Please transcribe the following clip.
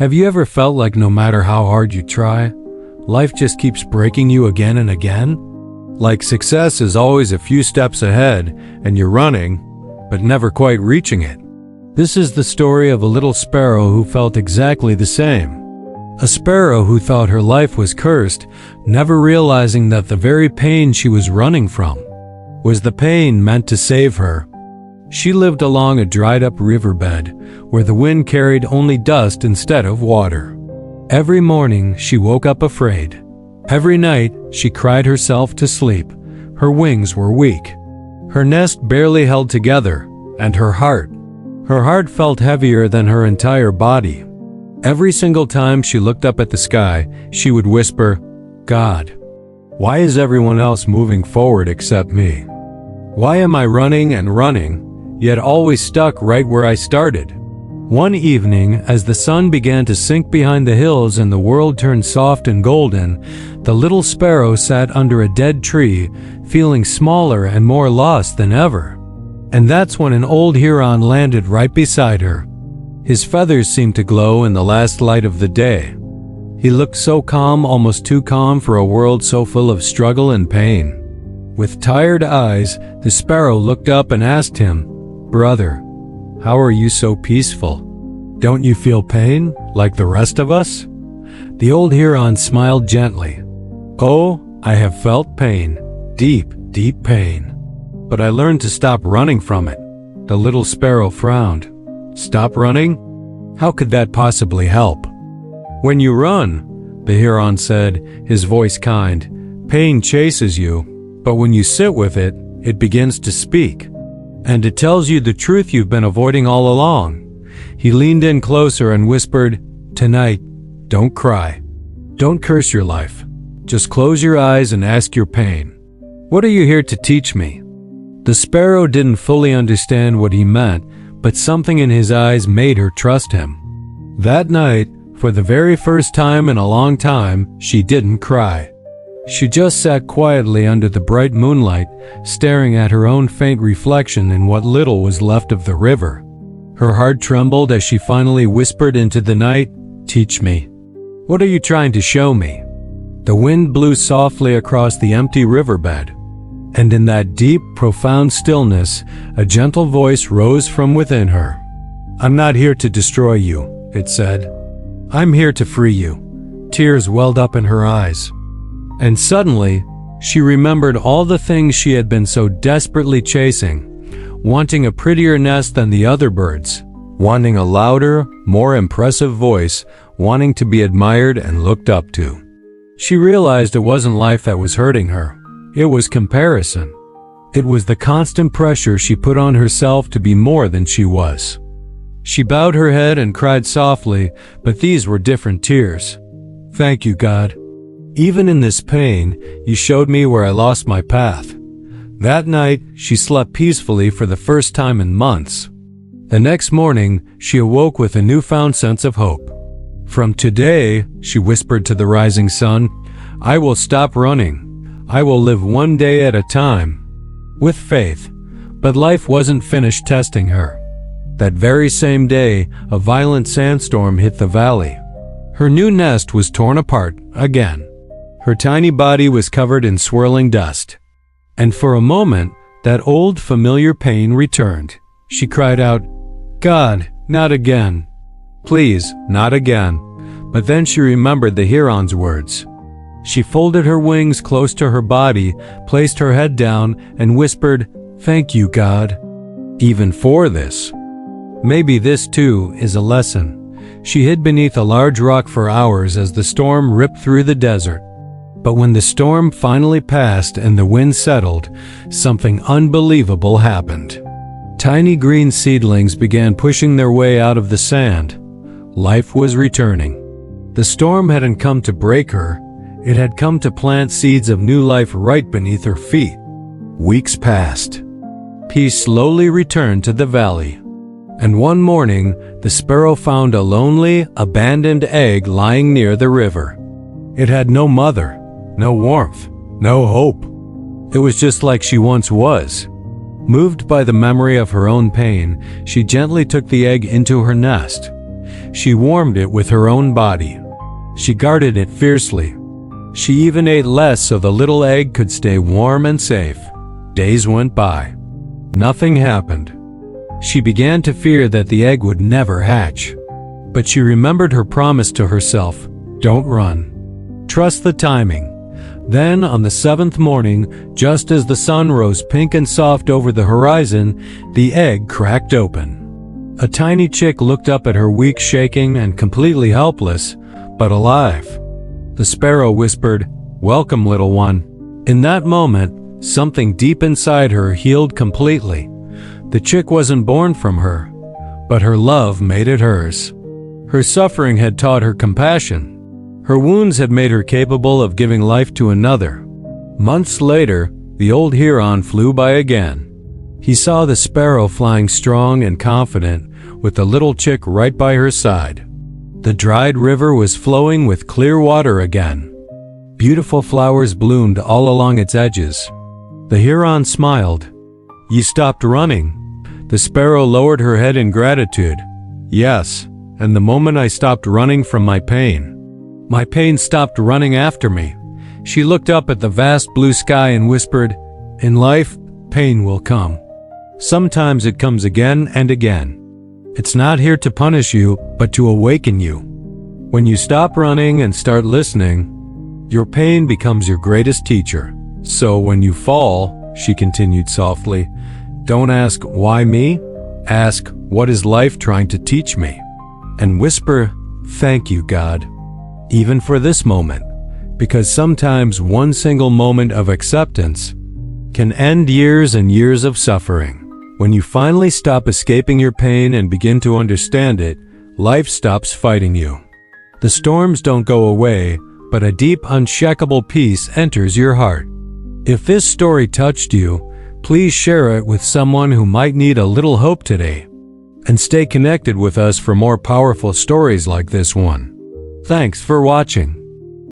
Have you ever felt like no matter how hard you try, life just keeps breaking you again and again? Like success is always a few steps ahead and you're running, but never quite reaching it. This is the story of a little sparrow who felt exactly the same. A sparrow who thought her life was cursed, never realizing that the very pain she was running from was the pain meant to save her. She lived along a dried-up riverbed where the wind carried only dust instead of water. Every morning she woke up afraid. Every night she cried herself to sleep. Her wings were weak. Her nest barely held together, and her heart felt heavier than her entire body. Every single time she looked up at the sky, she would whisper, "God, why is everyone else moving forward except me? Why am I running and running, yet always stuck right where I started?" One evening, as the sun began to sink behind the hills and the world turned soft and golden, the little sparrow sat under a dead tree, feeling smaller and more lost than ever. And that's when an old heron landed right beside her. His feathers seemed to glow in the last light of the day. He looked so calm, almost too calm for a world so full of struggle and pain. With tired eyes, the sparrow looked up and asked him, "Brother, how are you so peaceful? Don't you feel pain like the rest of us?" The old heron smiled gently. "Oh, I have felt pain, deep, deep pain. But I learned to stop running from it." The little sparrow frowned. "Stop running? How could that possibly help?" "When you run," the heron said, his voice kind, "pain chases you, but when you sit with it, it begins to speak. And it tells you the truth you've been avoiding all along." He leaned in closer and whispered, "Tonight, don't cry. Don't curse your life. Just close your eyes and ask your pain, 'What are you here to teach me?'" The sparrow didn't fully understand what he meant, but something in his eyes made her trust him. That night, for the very first time in a long time, she didn't cry. She just sat quietly under the bright moonlight, staring at her own faint reflection in what little was left of the river. Her heart trembled as she finally whispered into the night, "Teach me. What are you trying to show me?" The wind blew softly across the empty riverbed, and in that deep, profound stillness, a gentle voice rose from within her. "I'm not here to destroy you," it said. "I'm here to free you." Tears welled up in her eyes. And suddenly, she remembered all the things she had been so desperately chasing, wanting a prettier nest than the other birds, wanting a louder, more impressive voice, wanting to be admired and looked up to. She realized it wasn't life that was hurting her. It was comparison. It was the constant pressure she put on herself to be more than she was. She bowed her head and cried softly, but these were different tears. "Thank you, God. Even in this pain, you showed me where I lost my path." That night, she slept peacefully for the first time in months. The next morning, she awoke with a newfound sense of hope. "From today," she whispered to the rising sun, "I will stop running. I will live one day at a time." With faith. But life wasn't finished testing her. That very same day, a violent sandstorm hit the valley. Her new nest was torn apart again. Her tiny body was covered in swirling dust. And for a moment, that old familiar pain returned. She cried out, "God, not again. Please, not again." But then she remembered the heron's words. She folded her wings close to her body, placed her head down, and whispered, "Thank you, God, even for this." Maybe this, too, is a lesson. She hid beneath a large rock for hours as the storm ripped through the desert. But when the storm finally passed and the wind settled, something unbelievable happened. Tiny green seedlings began pushing their way out of the sand. Life was returning. The storm hadn't come to break her. It had come to plant seeds of new life right beneath her feet. Weeks passed. Peace slowly returned to the valley. And one morning, the sparrow found a lonely, abandoned egg lying near the river. It had no mother, no warmth, no hope. It was just like she once was. Moved by the memory of her own pain, she gently took the egg into her nest. She warmed it with her own body. She guarded it fiercely. She even ate less so the little egg could stay warm and safe. Days went by. Nothing happened. She began to fear that the egg would never hatch. But she remembered her promise to herself, "Don't run. Trust the timing." Then, on the 7th morning, just as the sun rose pink and soft over the horizon, the egg cracked open. A tiny chick looked up at her, weak, shaking, and completely helpless, but alive. The sparrow whispered, "Welcome, little one." In that moment, something deep inside her healed completely. The chick wasn't born from her, but her love made it hers. Her suffering had taught her compassion. Her wounds had made her capable of giving life to another. Months later, the old heron flew by again. He saw the sparrow flying strong and confident, with the little chick right by her side. The dried river was flowing with clear water again. Beautiful flowers bloomed all along its edges. The heron smiled. "You stopped running." The sparrow lowered her head in gratitude. "Yes, and the moment I stopped running from my pain stopped running after me." She looked up at the vast blue sky and whispered, "In life, pain will come. Sometimes it comes again and again. It's not here to punish you, but to awaken you. When you stop running and start listening, your pain becomes your greatest teacher. So when you fall," she continued softly, "don't ask, 'Why me?' Ask, 'What is life trying to teach me?' And whisper, 'Thank you, God, even for this moment,' because sometimes one single moment of acceptance can end years and years of suffering. When you finally stop escaping your pain and begin to understand it, life stops fighting you. The storms don't go away, but a deep, unshakable peace enters your heart." If this story touched you, please share it with someone who might need a little hope today. And stay connected with us for more powerful stories like this one. Thanks for watching.